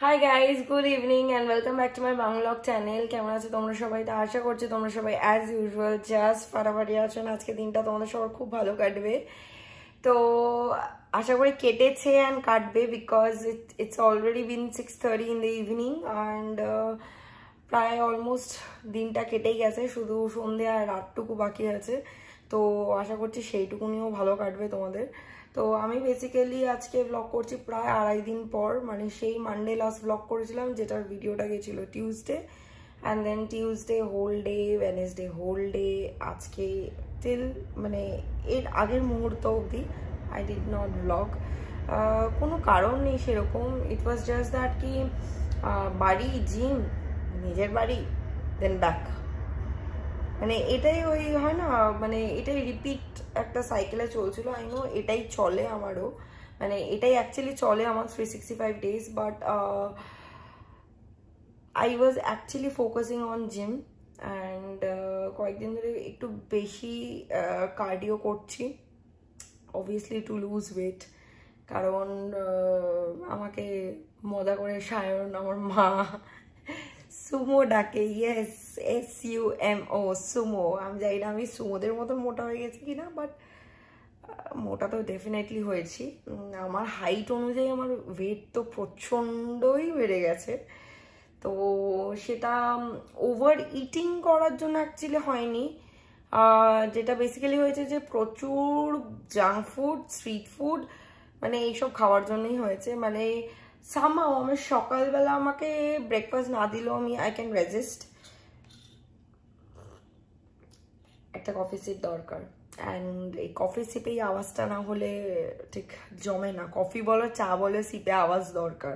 High guys, good evening and welcome back to my vlog channel. কেমন আছো তোমরা সবাই? তো আশা করছি তোমরা সবাই অ্যাজ ইউজুয়াল জাস্ট ফাটাফাটি আছো। আজকে দিনটা তোমাদের সবার খুব ভালো কাটবে। তো আশা করি কেটেছে অ্যান্ড কাটবে, because it's already been 6:30 in the evening and প্রায় অলমোস্ট দিনটা কেটেই গেছে, শুধু সন্ধে আর রাতটুকু বাকি আছে। তো আশা করছি সেইটুকুনিও ভালো কাটবে তোমাদের। তো আমি বেসিক্যালি আজকে ব্লগ করছি প্রায় 2.5 দিন পর, মানে সেই মানডে লাস্ট ব্লগ করেছিলাম যেটার ভিডিওটা গেছিল Tuesday, and then Tuesday whole day, Wednesday whole day, আজকে টিল মানে এর আগের মুহূর্ত অবধি আই ডিড নট ব্লগ। কোনো কারণ নেই সেরকম, ইট ওয়াজ জাস্ট দ্যাট কি বাড়ি, জিম, নিজের বাড়ি, দেন ব্যাক, মানে এটাই ওই হয় না, মানে এটাই রিপিট একটা সাইকেলে চলছিল। আই নো এটাই চলে আমারও, মানে এটাই অ্যাকচুয়ালি চলে আমার 365 days, but I was actually focusing on gym and কয়েকদিন ধরে একটু বেশি কার্ডিও করছি, অবভিয়াসলি টু লুজ ওয়েট। কারণ আমাকে মজা করে সায়ন, আমার মা সুমো ডাকে, ইয়েস, SUMO, সুমো। আমি জানি না আমি সুমোদের মতো মোটা হয়ে গেছি কিনা, বাট মোটা তো ডেফিনেটলি হয়েছি। আমার হাইট অনুযায়ী আমার ওয়েট তো প্রচণ্ডই বেড়ে গেছে। তো সেটা ওভার ইটিং করার জন্য অ্যাকচুয়ালি হয়নি, যেটা বেসিক্যালি হয়েছে যে প্রচুর জাঙ্ক ফুড, স্ট্রিট ফুড, মানে এইসব খাওয়ার জন্যই হয়েছে। মানে সামহাও আমার সকালবেলা আমাকে ব্রেকফাস্ট না দিলেও আই ক্যান রেজিস্ট, একটা কফি সিপ দরকার। অ্যান্ড এই কফি সিপেই আওয়াজটা না হলে ঠিক জমে না। কফি বলো, চা বলো, সিপে আওয়াজ দরকার।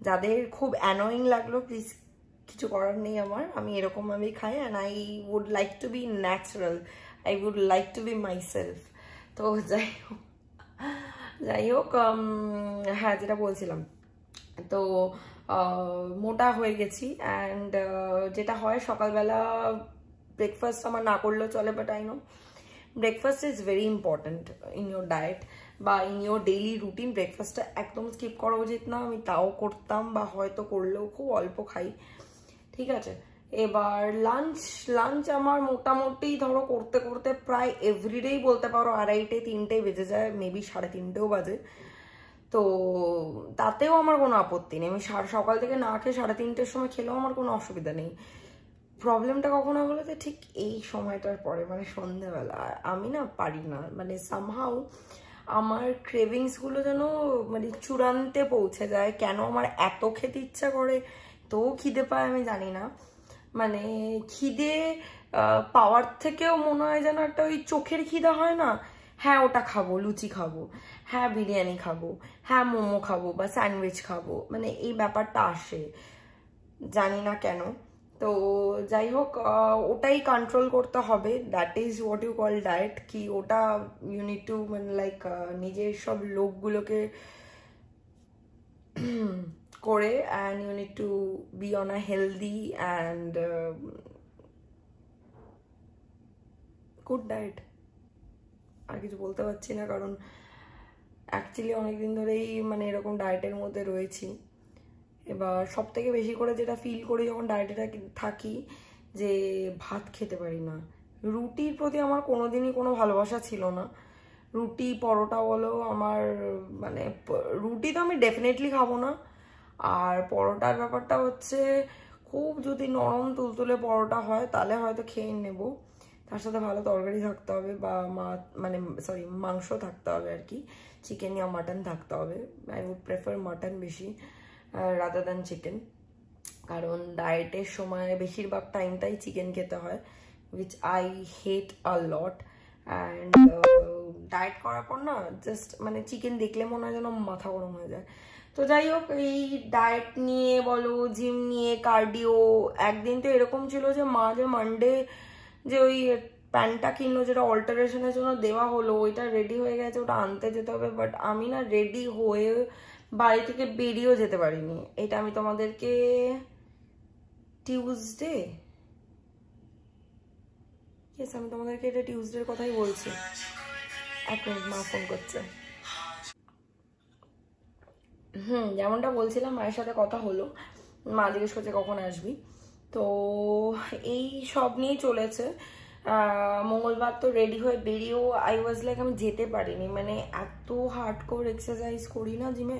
যাদের খুব অ্যানোয়িং লাগলো, প্লিজ কিছু করার নেই আমার, আমি এরকমভাবেই খাই। And I would like to be natural, I would like to be myself. তো যাই হোক, হ্যাঁ, যেটা বলছিলাম, তো মোটা হয়ে গেছি। অ্যান্ড যেটা হয় সকালবেলা ব্রেকফাস্ট আমার না করলেও চলে, but I know breakfast is very important in your diet বা ইন ইয়োর ডেইলি রুটিন। ব্রেকফাস্টটা একদম স্কিপ করা উচিত না। আমি তাও করতাম, বা হয়তো করলেও খুব অল্প খাই, ঠিক আছে। এবার লাঞ্চ আমার মোটামুটি ধরো করতে করতে প্রায় এভরিডেই বলতে পারো 2:30 3টে বেজে যায়, মেবি 3:30ও বাজে। তো তাতেও আমার কোনো আপত্তি নেই, আমি সকাল থেকে না খেয়ে 3:30টের সময় খেলেও আমার কোনো অসুবিধা নেই। প্রবলেমটা কখন হয় বলতে, ঠিক এই সময়টার পরে, মানে সন্ধ্যাবেলা আমি না পারি না, মানে সামহাউ আমার ক্রেভিংসগুলো যেন মানে চূড়ান্তে পৌঁছে যায়। কেন আমার এত খেতে ইচ্ছা করে, তো খিদে পায় আমি জানি না। মানে খিদে পাওয়ার থেকেও মনে হয় যেন একটা ওই চোখের খিদা হয় না, হ্যাঁ ওটা খাবো, লুচি খাবো, হ্যাঁ বিরিয়ানি খাবো, হ্যাঁ মোমো খাবো বা স্যান্ডউইচ খাবো, মানে এই ব্যাপারটা আসে, জানি না কেন। তো যাই হোক, ওটাই কন্ট্রোল করতে হবে। That is what you call diet, কি ওটা ইউ নিড টু, মানে লাইক নিজের সব লোকগুলোকে করে, and you need to be on a healthy and good diet. আর কিছু বলতে পারছি না, কারণ অ্যাকচুয়ালি অনেকদিন ধরেই মানে এরকম ডায়েটের মধ্যে রয়েছি। এবার সব থেকে বেশি করে যেটা ফিল করি যখন ডায়েটে থাকি, যে ভাত খেতে পারি না। রুটির প্রতি আমার কোনোদিনই কোনো ভালোবাসা ছিল না। রুটি পরোটা বলো আমার, মানে রুটি তো আমি ডেফিনেটলি খাবো না। আর পরোটার ব্যাপারটা হচ্ছে, খুব যদি নরম তুলতুলে পরোটা হয় তাহলে হয়তো খেয়ে নেব, তার সাথে ভালো তরকারি থাকতে হবে, বা মানে সরি মাংস থাকতে হবে আর কি, চিকেন ইয়া মাটন থাকতে হবে। আই উড প্রেফার মাটন বেশি রাদার দ্যান চিকেন, কারণ ডায়েটের সময় বেশিরভাগ টাইমটাই চিকেন খেতে হয়, which I hate a lot. And diet করার পর না জাস্ট মানে চিকেন দেখলে মনে হয় যেন মাথা গরম হয়ে যায়। তো যাই হোক, এই ডায়েট নিয়ে বলো, জিম নিয়ে, কার্ডিও, একদিন তো এরকম ছিল যে মা যে মানডে যে ওই প্যান্টটা কিনলো যেটা অল্টারেশনের জন্য দেওয়া হলো, ওইটা রেডি হয়ে গেছে, ওটা আনতে যেতে হবে, বাট আমি না রেডি হয়ে বাড়ি থেকে বেরিয়েও যেতে পারিনি। এটা আমি তোমাদেরকে টিউসডে, ইয়েস, আমি তোমাদেরকে এটা টিউসডের কথাই বলছি। এক মিনিট, মা ফোন করছে। যেমনটা বলছিলাম, মায়ের সাথে কথা হলো, মা জিজ্ঞেস করছে কখন আসবি। তো এই সব নিয়েই চলেছে। মঙ্গলবার তো রেডি হয়ে বেরিয়েও আই ওয়াজ লাইক আমি যেতে পারিনি, মানে এত হার্ডকোর এক্সারসাইজ করি না জিমে,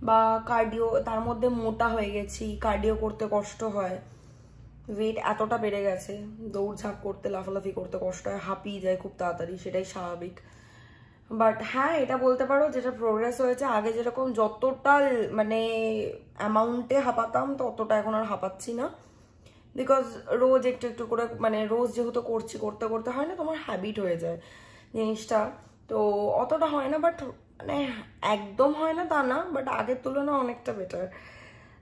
বা কার্ডিও, তার মধ্যে মোটা হয়ে গেছি, কার্ডিও করতে কষ্ট হয়, ওয়েট এতটা বেড়ে গেছে, দৌড়ঝাঁপ করতে লাফালাফি করতে কষ্ট হয়, হাঁপিয়ে যায় খুব তাড়াতাড়ি, সেটাই স্বাভাবিক। বাট হ্যাঁ, এটা বলতে পারো যেটা প্রোগ্রেস হয়েছে, আগে যেরকম যতটা মানে অ্যামাউন্টে হাঁপাতাম ততটা এখন আর হাঁপাচ্ছি না, বিকজ রোজ একটু একটু করে, মানে রোজ যেহেতু করছি, করতে করতে হয় না, তোমার হ্যাবিট হয়ে যায় জিনিসটা, তো অতটা হয় না, বাট মানে একদম হয় না তা না, বাট আগের তুলনায় অনেকটা বেটার।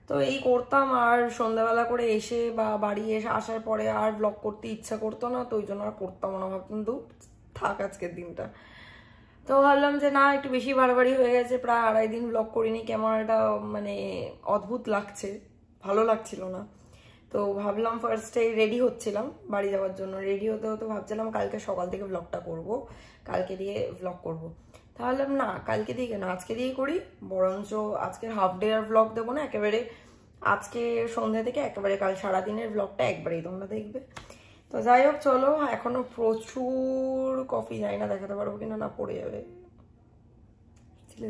তো এই করতাম, আর সন্ধ্যাবেলা করে এসে বা বাড়ি এসে আসার পরে আর ব্লগ করতে ইচ্ছা করতো না, তো ওই জন্য আর করতাম না, ভাবতাম তো থাক আজকের দিনটা। তো ভাবলাম যে না, একটু বেশি বাড়াবাড়ি হয়ে গেছে, প্রায় 2.5 দিন ব্লগ করিনি, কেমন একটা মানে অদ্ভুত লাগছে, ভালো লাগছিল না। তো ভাবলাম ফার্স্টে রেডি হচ্ছিলাম বাড়ি যাওয়ার জন্য, রেডি হতে হতে ভাবছিলাম কালকে সকাল থেকে ব্লগটা করব, কালকে দিয়ে ব্লগ করব। তাহলে না, কালকে দিয়ে কেন, আজকে দিয়েই করি, বরঞ্চ আজকের হাফ ডে আর ব্লগ দেবো না, একেবারে আজকে সন্ধ্যা থেকে একেবারে কাল সারাদিনের ব্লগটা একবারেই তোমরা দেখবে। তো যাই হোক, চলো, এখনো প্রচুর কফি, যাই না দেখাতে পারবো কিনা, না পড়ে যাবে,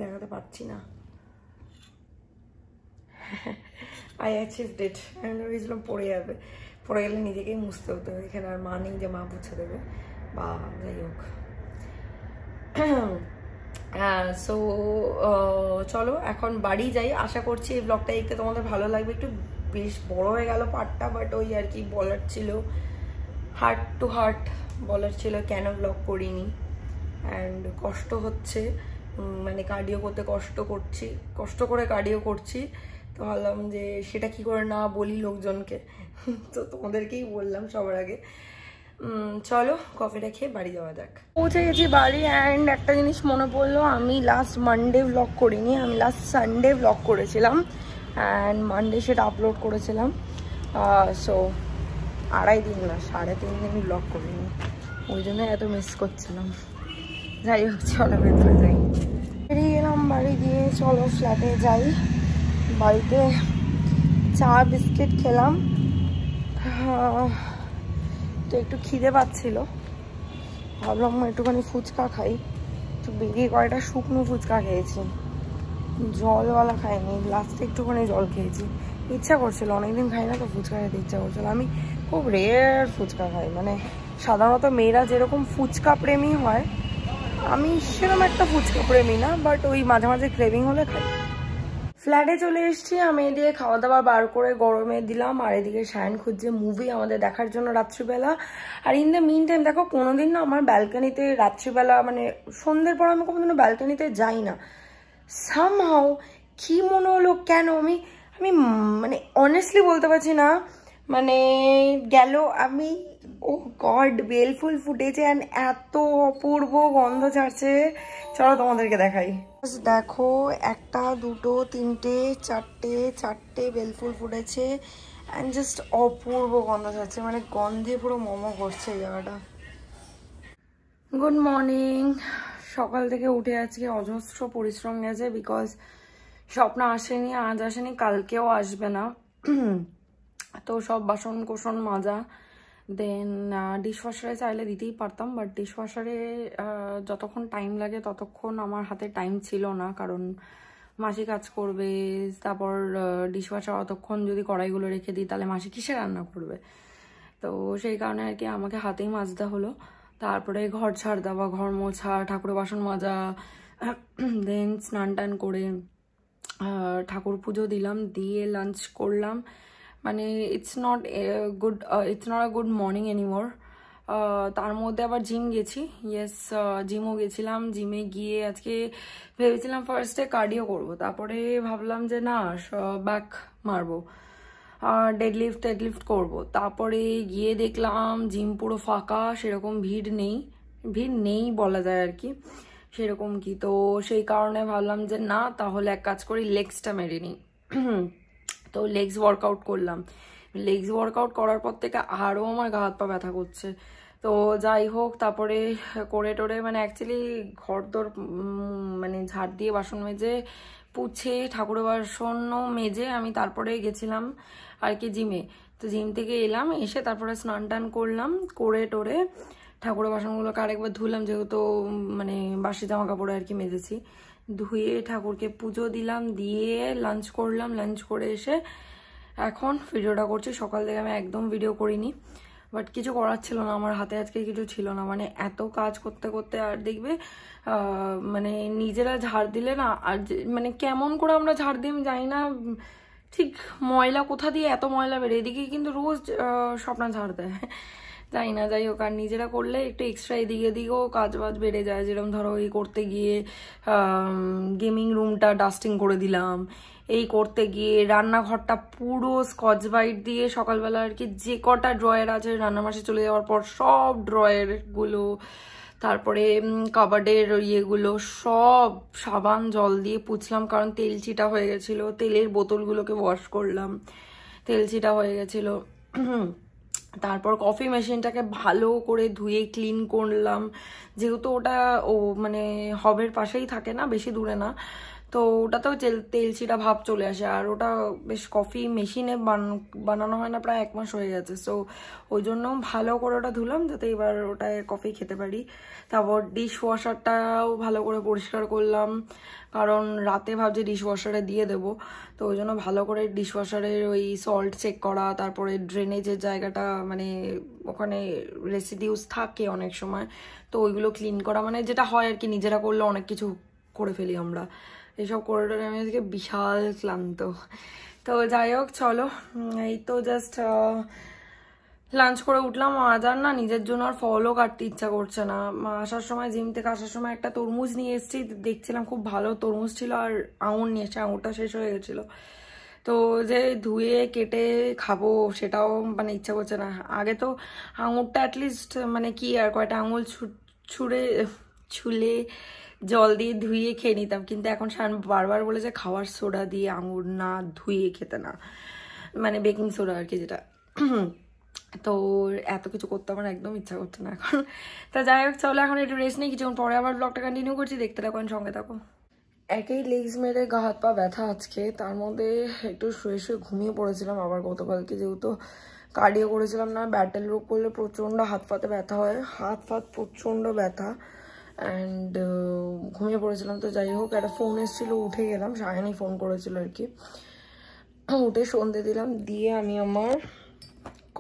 দেখাতে পারছি না। আই অ্যাচিভড ইট, আমি ভেবেছিলাম পড়ে যাবে, পড়ে গেলে নিজেকেই মুছতে হতে হবে, এখানে আর মা নেই যে মা মুছে দেবে, বা যাই হোক। সো চলো এখন বাড়ি যাই, আশা করছি এই ব্লগটা দেখতে তোমাদের ভালো লাগবে। একটু বেশ বড় হয়ে গেল পার্টটা, বাট ওই আর কি বলার ছিল, হার্ট টু হার্ট বলার ছিল কেন ব্লগ করিনি, অ্যান্ড কষ্ট হচ্ছে, মানে কার্ডিও করতে কষ্ট করে কার্ডিও করছি, তো ভাবলাম যে সেটা কি করে না বলি লোকজনকে, তো তোমাদেরকেই বললাম সবার আগে। চলো কফিটা খেয়ে বাড়ি যাওয়া যাক। পৌঁছে গেছি বাড়ি, অ্যান্ড একটা জিনিস মনে পড়লো, আমি লাস্ট মানডে ব্লগ করিনি, আমি লাস্ট সানডে ব্লগ করেছিলাম, অ্যান্ড মানডে সেটা আপলোড করেছিলাম। সো 2.5 দিন না, 3.5 দিন ব্লগ করিনি, ওই জন্য এত মিস করছিলাম। যাই হোক, চলো ভেতরে যাই। বেরিয়ে গেলাম বাড়ি গিয়ে, চলো ফ্ল্যাটে যাই। বাড়িতে চা বিস্কিট খেলাম, তো একটু খিদে পাচ্ছিল, ভাবলাম একটুখানি ফুচকা খাই, তো বেরিয়ে কয়েকটা শুকনো ফুচকা খেয়েছি, জলওয়ালা খাইনি, লাস্টে একটুখানি জল খেয়েছি, ইচ্ছা করছিল, অনেকদিন খাই না তো ফুচকা খেতে ইচ্ছা করছিল। আমি খুব রেয়ার ফুচকা খাই, মানে সাধারণত মেয়েরা যেরকম ফুচকা প্রেমী হয়, আমি সেরকম একটা ফুচকা প্রেমী না, বাট ওই মাঝে মাঝে ক্রেভিং হলে খাই। ফ্ল্যাটে চলে এসেছি, আমি এদিকে খাওয়া দাওয়া বার করে গরমে দিলাম, আর এদিকে শায়ন খুঁজছে মুভি আমাদের দেখার জন্য রাত্রিবেলা। আর ইন দ্য মিন টাইম দেখো, কোনোদিন না আমার ব্যালকানিতে রাত্রিবেলা, মানে সন্ধ্যের পর আমি কোনোদিনও ব্যালকানিতে যাই না, সামহাও কি মনে হলো কেন, আমি মানে অনেস্টলি বলতে পারছি না, মানে গেল আমি, ও গড, বেলফুল ফুটেছে, অ্যান্ড এত অপূর্ব গন্ধ ছাড়ছে, চলো তোমাদেরকে দেখাই। দেখো, 1 2 3 4টে বেলফুল ফুটেছে, অ্যান্ড জাস্ট অপূর্ব গন্ধ ছাড়ছে, মানে গন্ধে পুরো মোমো করছে এই জায়গাটা। গুড মর্নিং, সকাল থেকে উঠে আজকে অজস্র পরিশ্রম গেছে, বিকজ স্বপ্ন আসেনি, আজ আসেনি, কালকেও আসবে না, তো সব বাসন কোসন মাজা, দেন ডিশওয়াশারে চাইলে দিতেই পারতাম, বাট ডিশওয়াশারে যতক্ষণ টাইম লাগে ততক্ষণ আমার হাতে টাইম ছিল না, কারণ মাসি কাজ করবে, তারপর ডিশওয়াশার অতক্ষণ যদি কড়াইগুলো রেখে দিই তাহলে মাসি কিসে রান্না করবে, তো সেই কারণে আর কি আমাকে হাতেই মাজতে হলো। তারপরে ঘর ঝাড় দেওয়া, ঘর মোছা, ঠাকুরের বাসন মাজা, দেন স্নান টান করে ঠাকুর পুজো দিলাম, দিয়ে লাঞ্চ করলাম, মানে it's not a good morning anymore. তার মধ্যে আবার জিম গেছি, ইয়েস জিমও গেছিলাম, জিমে গিয়ে আজকে ভেবেছিলাম ফার্স্টে কার্ডিও করবো, তারপরে ভাবলাম যে না ব্যাক মারবো, ডেডলিফট করবো, তারপরে গিয়ে দেখলাম জিম পুরো ফাঁকা, সেরকম ভিড় নেই বলা যায় আর কি, সেরকম কি, তো সেই কারণে ভাবলাম যে না, তাহলে এক কাজ করি, লেগসটা মেরে নিই। তো লেগস ওয়ার্কআউট করলাম, লেগস ওয়ার্কআউট করার পর থেকে আরও আমার গা হাত পা ব্যথা করছে, তো যাই হোক তারপরে করে টোরে মানে অ্যাকচুয়ালি ঘর দর মানে ঝাড় দিয়ে বাসন মেজে পুছে ঠাকুরের বাসনও মেজে আমি তারপরে গেছিলাম আর কি জিমে। তো জিম থেকে এলাম, এসে তারপরে স্নান টান করলাম, করে টোরে ঠাকুরের বাসনগুলোকে আরেকবার ধুলাম, যেহেতু মানে বাসি জামা কাপড়ে আর কি মেজেছি। ধুয়ে ঠাকুরকে পুজো দিলাম, দিয়ে লাঞ্চ করলাম। লাঞ্চ করে এসে এখন ভিডিওটা করছি। সকাল থেকে আমি একদম ভিডিও করিনি, বাট কিছু করার ছিল না, আমার হাতে আজকে কিছু ছিল না। মানে এত কাজ করতে করতে আর দেখবে মানে নিজেরা ঝাড় দিলে না, আর মানে কেমন করে আমরা ঝাড় দিই আমি জানি না, ঠিক ময়লা কোথা দিয়ে এত ময়লা বেড়ে, এদিকে কিন্তু রোজ স্বপ্না ঝাড় দেয়, জানি না। যাই হোক, আর নিজেরা করলে একটু এক্সট্রা এদিকে এদিকেও কাজ বাজ বেড়ে যায়। যেরকম ধরো এই করতে গিয়ে গেমিং রুমটা ডাস্টিং করে দিলাম, এই করতে গিয়ে রান্নাঘরটা পুরো স্কচ ব্রাইট দিয়ে সকালবেলা আর কি যে কটা ড্রয়ার আছে রান্না মাসে চলে যাওয়ার পর সব ড্রয়ারগুলো, তারপরে কাবার্ডের ইয়েগুলো সব সাবান জল দিয়ে পুছলাম, কারণ তেল ছিটা হয়ে গেছিলো। তেলের বোতলগুলোকে ওয়াশ করলাম, তেল ছিটা হয়ে গেছিলো। তারপর কফি মেশিনটাকে ভালো করে ধুয়ে ক্লিন করলাম, যেহেতু ওটা মানে হবের পাশেই থাকে না, বেশি দূরে না, তো ওটাতেও তেল ছিটা ভাব চলে আসে। আর ওটা বেশ কফি মেশিনে বানানো হয় না, প্রায় 1 মাস হয়ে গেছে। সো ওই জন্য ভালো করে ওটা ধুলাম, যাতে এবার ওটায় কফি খেতে পারি। তারপর ডিশ ওয়াশারটাও ভালো করে পরিষ্কার করলাম, কারণ রাতে ভাবছি ডিশ ওয়াশারে দিয়ে দেবো। তো ওই জন্য ভালো করে ডিশ ওয়াশারের ওই সল্ট চেক করা, তারপরে ড্রেনেজের জায়গাটা মানে ওখানে রেসিডিউস থাকে অনেক সময়, তো ওইগুলো ক্লিন করা, মানে যেটা হয় আর কি নিজেরা করলে অনেক কিছু করে ফেলি আমরা। এসব করে আমি আজকে বিশাল ক্লান্ত। তো যাই হোক চলো, এই তো জাস্ট লাঞ্চ করে উঠলাম। আজ আর না নিজের জন্য আর ফলও কাটতে ইচ্ছা করছে না। আসার সময় জিম থেকে আসার সময় একটা তরমুজ নিয়ে এসেছি, দেখছিলাম খুব ভালো তরমুজ ছিল, আর আঙুর নিয়ে এসে আঙুরটা শেষ হয়ে গেছিলো। তো যে ধুয়ে কেটে খাবো সেটাও মানে ইচ্ছা করছে না। আগে তো আঙুরটা অ্যাটলিস্ট মানে কি আর কয়টা আঙুল ছুলে জল দিয়ে ধুয়ে খেয়ে নিতাম, কিন্তু এখন শান বারবার বলে যে খাওয়ার সোডা দিয়ে আঙুর না ধুয়ে খেতে না, মানে বেকিং সোডা আর কি যেটা। তো এত কিছু করতে আমার একদম ইচ্ছা করছে না এখন। তা যাই হোক চলো, এখন একটু রেস্ট নেই, কিছুক্ষণ পরে আবার ব্লগটা কন্টিনিউ করছি, দেখতে থাকো, সঙ্গে থাকো। একেই লেগস মেরে গা হাত পা ব্যথা আজকে, তার মধ্যে একটু শুয়ে শুয়ে ঘুমিয়ে পড়েছিলাম। আবার গতকালকে যেহেতু কার্ডিও করেছিলাম না, ব্যাটেল রোগ করলে প্রচণ্ড হাত পাতে ব্যথা হয়, হাত ফাত প্রচণ্ড ব্যথা, অ্যান্ড ঘুমিয়ে পড়েছিলাম। তো যাই হোক, একটা ফোন এসেছিলো, উঠে গেলাম, সায়নী ফোন করেছিল আর কি। উঠে সন্ধে দিলাম, দিয়ে আমি আমার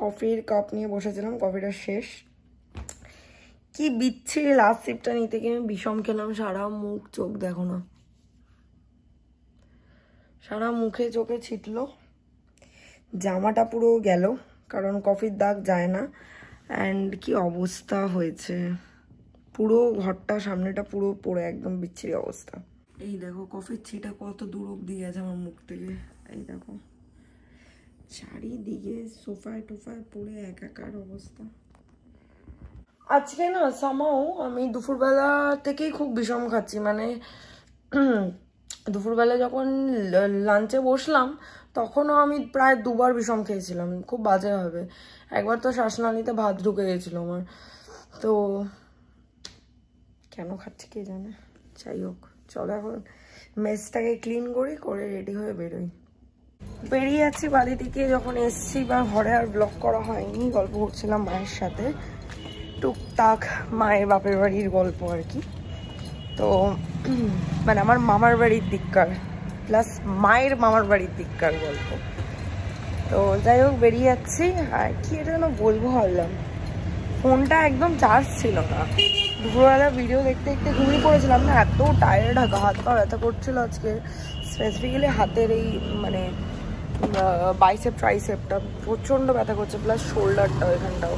কফির কাপ নিয়ে বসেছিলাম, কফিটা শেষ। কি বিচ্ছিরি লাস্ট সিপটা নিতে গিয়ে আমি বিষম খেলাম, সারা মুখ চোখ দেখো না, সারা মুখে চোখে ছিটলো, জামাটা পুরো গেল, কারণ কফির দাগ যায় না। অ্যান্ড কি অবস্থা হয়েছে, পুরো ঘরটা সামনেটা পুরো পড়ে একদম বিচ্ছিরি অবস্থা। এই দেখো কফির ছিটা কত দূর অব্দি গেছে আমার মুখ থেকে, এই দেখো চারিদিকে সোফায় টোফায় পড়ে একাকার অবস্থা। আজকে না সামাও আমি দুপুরবেলা থেকেই খুব বিষম খাচ্ছি, মানে দুপুরবেলা যখন লাঞ্চে বসলাম তখনও আমি প্রায় 2 বার বিষম খেয়েছিলাম, খুব বাজে হবে। একবার তো শ্বাসনালীতে ভাত ঢুকে গেছিলো আমার, তো কেন খাচ্ছি কে জানে। যাই হোক চলো, এখন মেসটাকে ক্লিন করি, করে রেডি হয়ে বেরোই। বেরিয়ে যাচ্ছি বাড়ি থেকে। যখন এসছি বা ঘরে আর ব্লগ করা হয়নি, গল্প করছিলাম মায়ের সাথে, টুকটাক মায়ের বাপের বাড়ির গল্প আর কি। তো মানে আমার মামার বাড়ির দিককার প্লাস মায়ের মামার বাড়ির দিককার গল্প। তো যাই হোক বেরিয়ে যাচ্ছি। আর কি এটা যেন বলবো ভাবলাম, ফোনটা একদম চার্জ ছিল না। দুপুরবেলা ভিডিও দেখতে দেখতে ঘুমিয়ে পড়েছিলাম না, এত টায়ার্ড, হাত পা ব্যথা করছিল আজকে, স্পেসিফিক্যালি হাতের এই মানে বাইসেপ ট্রাইসেপটা প্রচণ্ড ব্যথা করছে, প্লাস শোল্ডারটা এখানটাও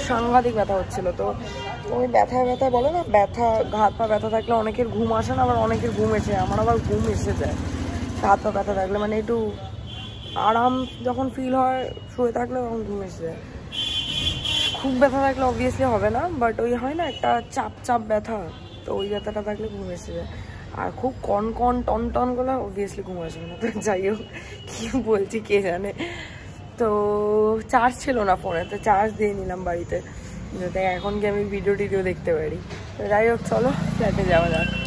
সাংঘাতিক ব্যথা হচ্ছিল। তো ওই ব্যথা বলে না, ব্যথা হাত পা ব্যথা থাকলে অনেকের ঘুম আসে না, আবার অনেকের ঘুম এসে, আমার আবার ঘুম এসে যায় হাত পা ব্যথা থাকলে, মানে একটু আরাম যখন ফিল হয় শুয়ে থাকলে তখন ঘুম এসে যায়। খুব ব্যথা থাকলে অবভিয়াসলি হবে না, বাট ওই হয় না একটা চাপ ব্যথা, তো ওই ব্যথাটা থাকলে ঘুম এসে যায়। আর খুব কন টন গুলো অবভিয়াসলি ঘুম আসবে না। তো যাই হোক কি বলছি কে জানে। তো চার্জ ছিল না ফোনে, তো চার্জ দিয়ে নিলাম বাড়িতে, যাতে এখন কি আমি ভিডিও টিডিও দেখতে পারি। তো যাই হোক, চলো ফ্ল্যাটে যাওয়া যাক।